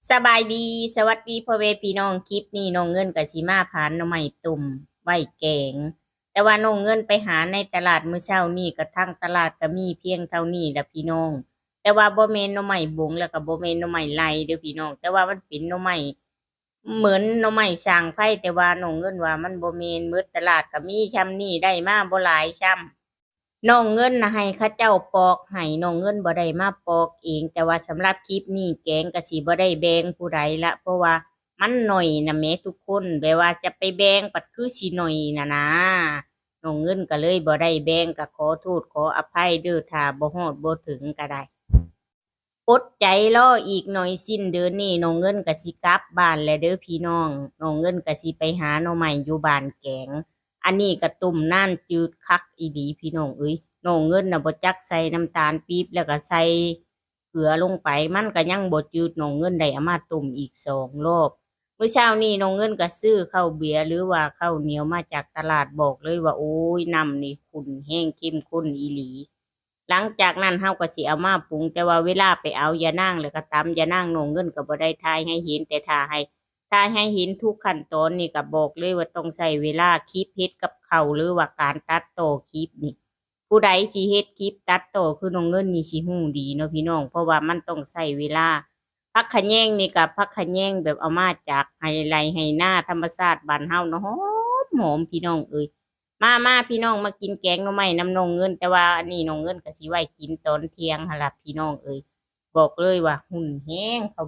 สบายดีสวัสดีพ่อแม่พี่น้องคลิปนี้น้องเงินกับสิมาผานหน่อไม้ตุ่มไว้แกงแต่ว่าน้องเงินไปหาในตลาดมื้อเช้านี่กระทั่งตลาดก็มีเพียงเท่านี้แหละพี่น้องแต่ว่าบ่แม่นหน่อไม้บงแล้วก็บ่แม่นหน่อไม้ไล่เด้อพี่น้องแต่ว่ามันเป็นหน่อไม้เหมือนหน่อไม้สร้างไผ่แต่ว่าน้องเงินว่ามันบ่แม่นหมดตลาดก็มีช่ำนี้ได้มาบ่หลายช่ำ น้องเงินน่ะให้เขาเจ้าปอกให้น้องเงินบ่ได้มาปอกเองแต่ว่าสำหรับคลิปนี้แกงก็สิบ่ได้แบ่งผู้ใดละเพราะว่ามันน้อยน่ะแหมทุกคนแบบว่าจะไปแบ่งปัดคือสิน้อยน่ะนะน้องเงินก็เลยบ่ได้แบ่งก็ขอโทษขออภัยเด้อถ้าบ่ฮอดบ่ถึงก็ได้ อดใจรออีกหน่อยสิ้นเดือนนี้น้องเงินก็สิกลับบ้านแล้วเด้อพี่น้องน้องเงินก็สิไปหาหน่อไม้อยู่บ้านแกงอันนี้ก็ตุ่มน้ำจืดคักอีหลีพี่น้องเอ้ยน้องเงินน่ะบ่จักใส่น้ำตาลปี๊บแล้วก็ใส่เกลือลงไปมันก็ยังบ่จืดน้องเงินได้เอามาตุ่มอีก2 รอบมื้อเช้านี้น้องเงินก็ซื้อข้าวเบียร์หรือว่าข้าวเหนียวมาจากตลาดบอกเลยว่าโอ้ยน้ำนี่ขุ่นแห้งเข้มข้นอีหลี หลังจากนั้นเฮาก็สิเอามาปรุงแต่ว่าเวลาไปเอายานางแล้วก็ตำยานางโหน่งเงินก็บ่ได้ทายให้เห็นแต่ถ้าให้เห็นทุกขั้นตอนนี่ก็บอกเลยว่าต้องใช้เวลาคลิปเฮ็ดกับข้าวหรือว่าการตัดต่อคลิปนี่ผู้ใดสิเฮ็ดคลิปตัดต่อคือน้องเงินนี่สิฮู้ดีเนาะพี่น้องเพราะว่ามันต้องใช้เวลาผักขะแยงนี่ก็ผักขะแยงแบบเอามาจากไร่ไร่ไร่นาธรรมชาติบ้านเฮาเนาะหอมหอมพี่น้องเอ้ย มาพี่น้องมากินแกงหน่อไม้น้ำนองเงินแต่ว่าอันนี้น้องเงินก็สิไว้กินตอนเที่ยงหั่นล่ะพี่น้องเอ้ยบอกเลยว่าหุ่นแฮงเขา